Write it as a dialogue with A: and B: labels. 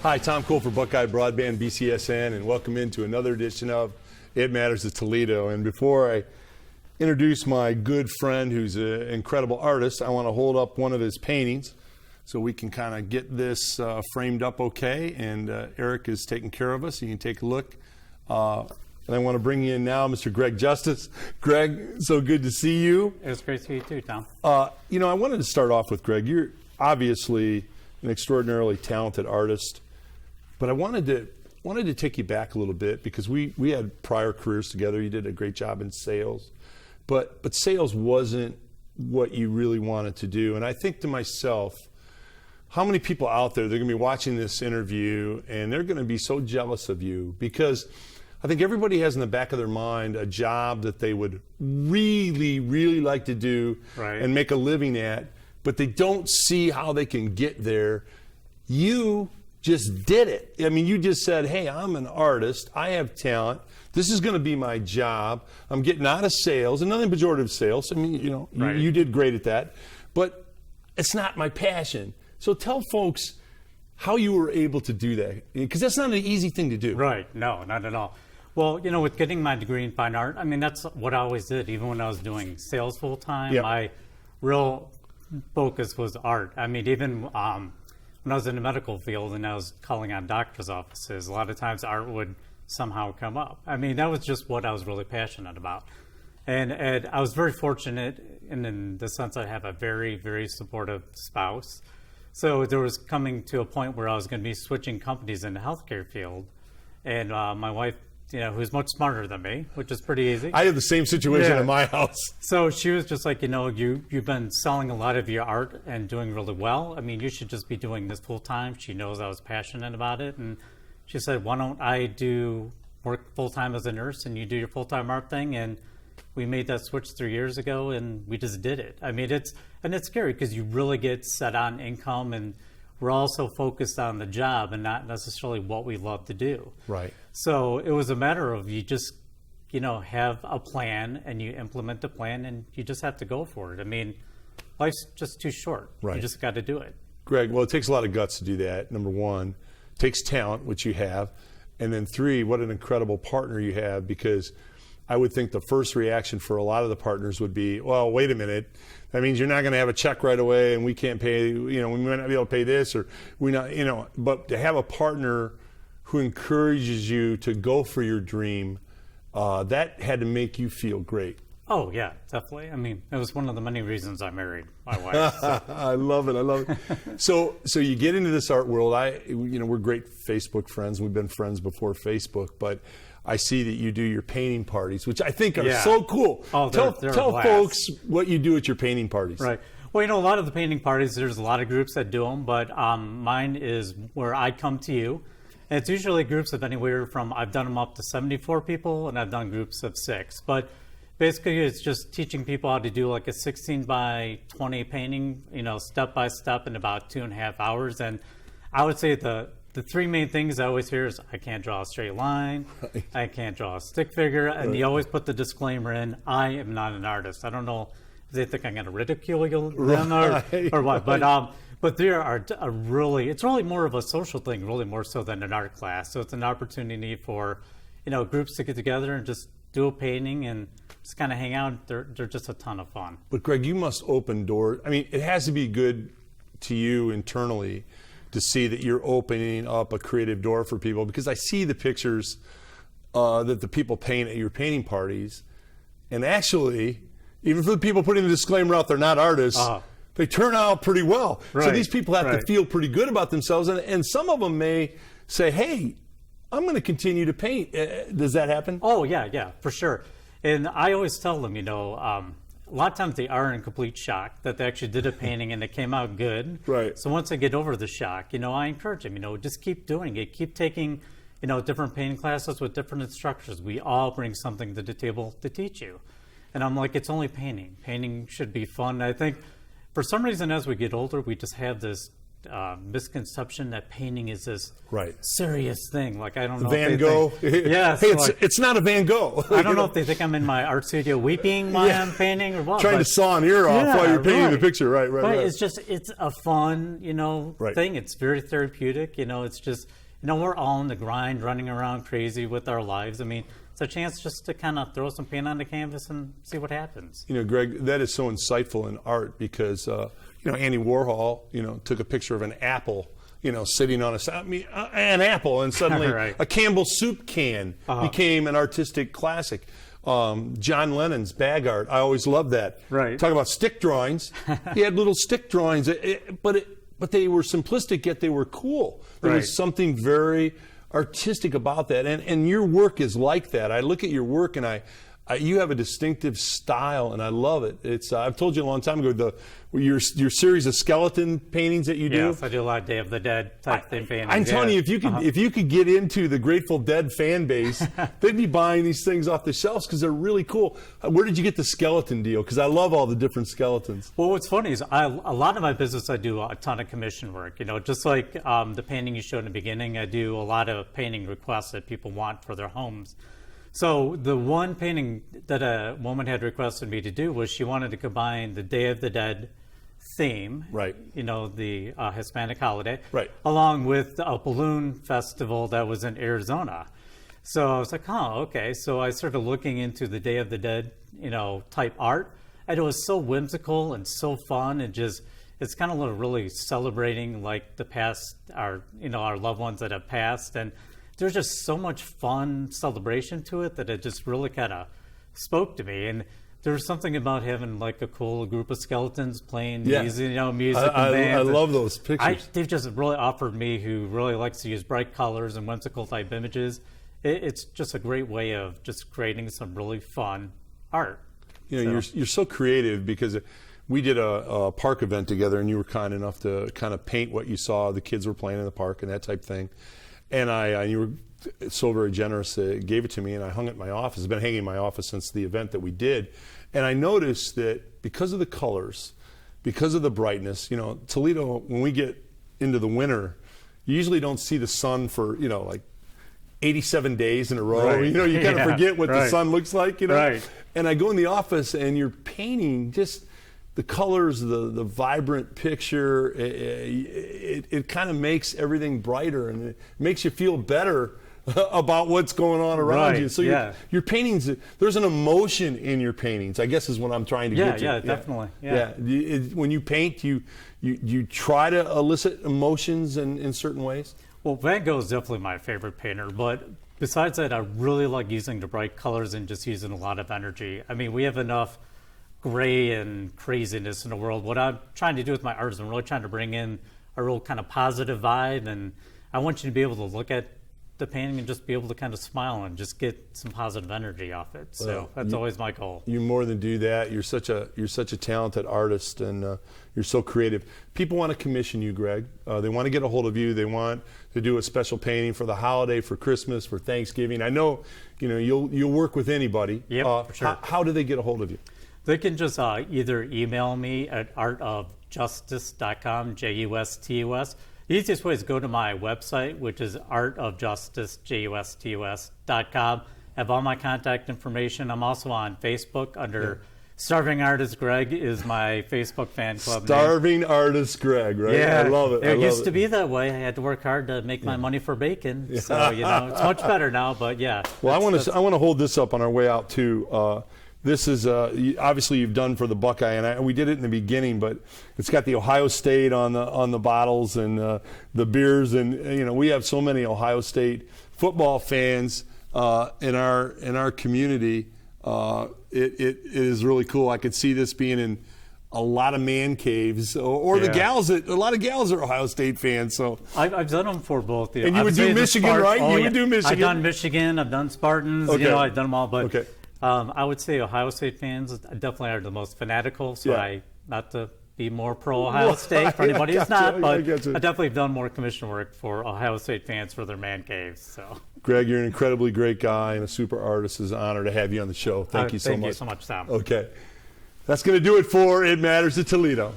A: Hi, Tom Cole for Buckeye Broadband BCSN, and welcome into another edition of It Matters to Toledo. And before I introduce my good friend who's an incredible artist, I want to hold up one of his paintings so we can kind of get this framed up okay. And Eric is taking care of us. You can take a look. And I want to bring in now Mr. Greg Justus. Greg, so good to see you.
B: It was great to see you too, Tom.
A: You know, I wanted to start off with Greg. You're obviously an extraordinarily talented artist, but I wanted to take you back a little bit because we had prior careers together. You did a great job in sales, but sales wasn't what you really wanted to do. And I think to myself, how many people out there, they're going to be watching this interview and they're going to be so jealous of you because I think everybody has in the back of their mind a job that they would really, really like to do and make a living at, but they don't see how they can get there. You just did it. I mean, you just said, hey, I'm an artist. I have talent. This is going to be my job. I'm getting out of sales, and nothing pejorative sales. I mean, you know, you did great at that, but it's not my passion. So tell folks how you were able to do that, because that's not an easy thing to do.
B: Right. No, not at all. Well, you know, with getting my degree in fine art, I mean, that's what I always did. Even when I was doing sales full time, my real focus was art. I mean, even when I was in the medical field and I was calling on doctors' offices, a lot of times art would somehow come up. I mean, that was just what I was really passionate about. And I was very fortunate in the sense I have a very, very supportive spouse. So there was coming to a point where I was going to be switching companies in the healthcare field. And my wife, you know, who's much smarter than me, which is pretty easy.
A: I have the same situation in my house.
B: So she was just like, you know, you've been selling a lot of your art and doing really well. I mean, you should just be doing this full time. She knows I was passionate about it. And she said, why don't I work full time as a nurse and you do your full time art thing? And we made that switch 3 years ago and we just did it. I mean, it's scary because you really get set on income and we're also focused on the job and not necessarily what we love to do.
A: Right.
B: So it was a matter of you just, you know, have a plan and you implement the plan and you just have to go for it. I mean, life's just too short.
A: Right.
B: You just got to do it.
A: Greg, well, it takes a lot of guts to do that. Number one, it takes talent, which you have. And then three, what an incredible partner you have, because I would think the first reaction for a lot of the partners would be, well, wait a minute. That means you're not going to have a check right away and we can't pay, you know, we might not be able to pay this or we not, you know, but to have a partner who encourages you to go for your dream, that had to make you feel great.
B: Oh, yeah, definitely. I mean, it was one of the many reasons I married my wife. So.
A: I love it. I love it. So you get into this art world. We're great Facebook friends. We've been friends before Facebook, but I see that you do your painting parties, which I think are so cool.
B: Oh,
A: tell folks what you do at your painting parties.
B: Right. Well, you know, a lot of the painting parties, there's a lot of groups that do them, but mine is where I come to you. And it's usually groups of anywhere from, I've done them up to 74 people, and I've done groups of 6. But basically, it's just teaching people how to do like a 16 by 20 painting, you know, step by step in about 2.5 hours. And I would say the 3 main things I always hear is I can't draw a straight line, I can't draw a stick figure, and you always put the disclaimer in, I am not an artist. I don't know if they think I'm going to ridicule them or what, but there are it's really more of a social thing, really more so than an art class. So it's an opportunity for, you know, groups to get together and just do a painting and just kind of hang out. They're just a ton of fun.
A: But Greg, you must open doors. I mean, it has to be good to you internally to see that you're opening up a creative door for people, because I see the pictures that the people paint at your painting parties, and actually, even for the people putting the disclaimer out, they're not artists, they turn out pretty well. Right. So these people have to feel pretty good about themselves, and some of them may say, hey, I'm going to continue to paint. Does that happen?
B: Oh, yeah, for sure. And I always tell them, you know, a lot of times they are in complete shock that they actually did a painting and it came out good.
A: Right.
B: So once they get over the shock, you know, I encourage them, you know, just keep doing it. Keep taking, you know, different painting classes with different instructors. We all bring something to the table to teach you. And I'm like, it's only painting. Painting should be fun. I think for some reason, as we get older, we just have this misconception that painting is this
A: Right.
B: serious thing. Like, I don't know.
A: Van
B: if they
A: Gogh.
B: Think, yes.
A: Hey,
B: like,
A: it's not a Van Gogh.
B: I don't know if they think I'm in my art studio weeping while I'm painting or what.
A: Trying to saw an ear off while you're painting the
B: right.
A: picture. Right.
B: But it's a fun,
A: Right.
B: thing. It's very therapeutic. It's just, we're all in the grind, running around crazy with our lives. I mean, it's a chance just to kind of throw some paint on the canvas and see what happens.
A: Greg, that is so insightful in art because, Andy Warhol, took a picture of an apple, sitting on an apple, and suddenly
B: Right.
A: a Campbell's soup can became an artistic classic. John Lennon's bag art, I always loved that.
B: Right.
A: Talk about stick drawings. He had little stick drawings, but they were simplistic, yet they were cool. There
B: Right.
A: was something very artistic about that, and your work is like that. I look at your work, and you have a distinctive style, and I love it. It's I've told you a long time ago your series of skeleton paintings that you do.
B: Yes, I do a lot of Day of the Dead type thing paintings.
A: I'm telling you, if you could get into the Grateful Dead fan base, they'd be buying these things off the shelves because they're really cool. Where did you get the skeleton deal? Because I love all the different skeletons.
B: Well, what's funny is a lot of my business, I do a ton of commission work. Just like the painting you showed in the beginning, I do a lot of painting requests that people want for their homes. So the one painting that a woman had requested me to do was she wanted to combine the Day of the Dead theme,
A: Right.
B: The Hispanic holiday,
A: Right.
B: along with a balloon festival that was in Arizona. So I was like, okay. So I started looking into the Day of the Dead, type art, and it was so whimsical and so fun, and it's kind of really celebrating like the past, our loved ones that have passed, and there's just so much fun celebration to it that it just really kind of spoke to me. And there was something about having like a cool group of skeletons playing music, music and bands.
A: I love those pictures.
B: They've just really offered me, who really likes to use bright colors and whimsical type images. It's just a great way of just creating some really fun art.
A: You're so creative because we did a park event together, and you were kind enough to kind of paint what you saw the kids were playing in the park and that type of thing. And you were so very generous, gave it to me, and I hung it in my office. It's been hanging in my office since the event that we did. And I noticed that because of the colors, because of the brightness, Toledo, when we get into the winter, you usually don't see the sun for, like 87 days in a row.
B: Right.
A: You kind of forget what the sun looks like,
B: Right.
A: And I go in the office, and you're painting just the colors, the vibrant picture, it kind of makes everything brighter, and it makes you feel better about what's going on around you. So your paintings, there's an emotion in your paintings, I guess is what I'm trying to get to.
B: Yeah, definitely.
A: When you paint, you try to elicit emotions in certain ways?
B: Well, Van Gogh is definitely my favorite painter, but besides that, I really like using the bright colors and just using a lot of energy. I mean, we have enough gray and craziness in the world. What I'm trying to do with my art is I'm really trying to bring in a real kind of positive vibe, and I want you to be able to look at the painting and just be able to kind of smile and just get some positive energy off it. So that's always my goal.
A: You more than do that. You're such a talented artist, and you're so creative. People want to commission you, Greg. They want to get a hold of you. They want to do a special painting for the holiday, for Christmas, for Thanksgiving. I know, you'll work with anybody.
B: Yep, for sure.
A: How do they get a hold of you?
B: They can just either email me at artofjustus.com, Justus. The easiest way is go to my website, which is artofjustus.com. I have all my contact information. I'm also on Facebook under Starving Artist Greg is my Facebook fan club
A: Starving Artist Greg, right?
B: Yeah,
A: I love it.
B: It used to be that way. I had to work hard to make my money for bacon. So, it's much better now, but yeah.
A: Well, I want to hold this up on our way out, too. This is obviously you've done for the Buckeye, and we did it in the beginning, but it's got the Ohio State on the bottles and the beers, and we have so many Ohio State football fans in our community. It is really cool. I could see this being in a lot of man caves, or the gals. A lot of gals are Ohio State fans. So
B: I've done them for both.
A: And you would do Michigan, right? You would do Michigan.
B: I've done Michigan. I've done Spartans.
A: Okay.
B: I've done them all. But
A: okay.
B: I would say Ohio State fans definitely are the most fanatical. So not to be more pro Ohio State for anybody who's not, but I definitely have done more commission work for Ohio State fans for their man caves. So.
A: Greg, you're an incredibly great guy and a super artist. It's an honor to have you on the show. Thank you so much.
B: Thank you so much, Tom.
A: Okay. That's going to do it for It Matters to Toledo.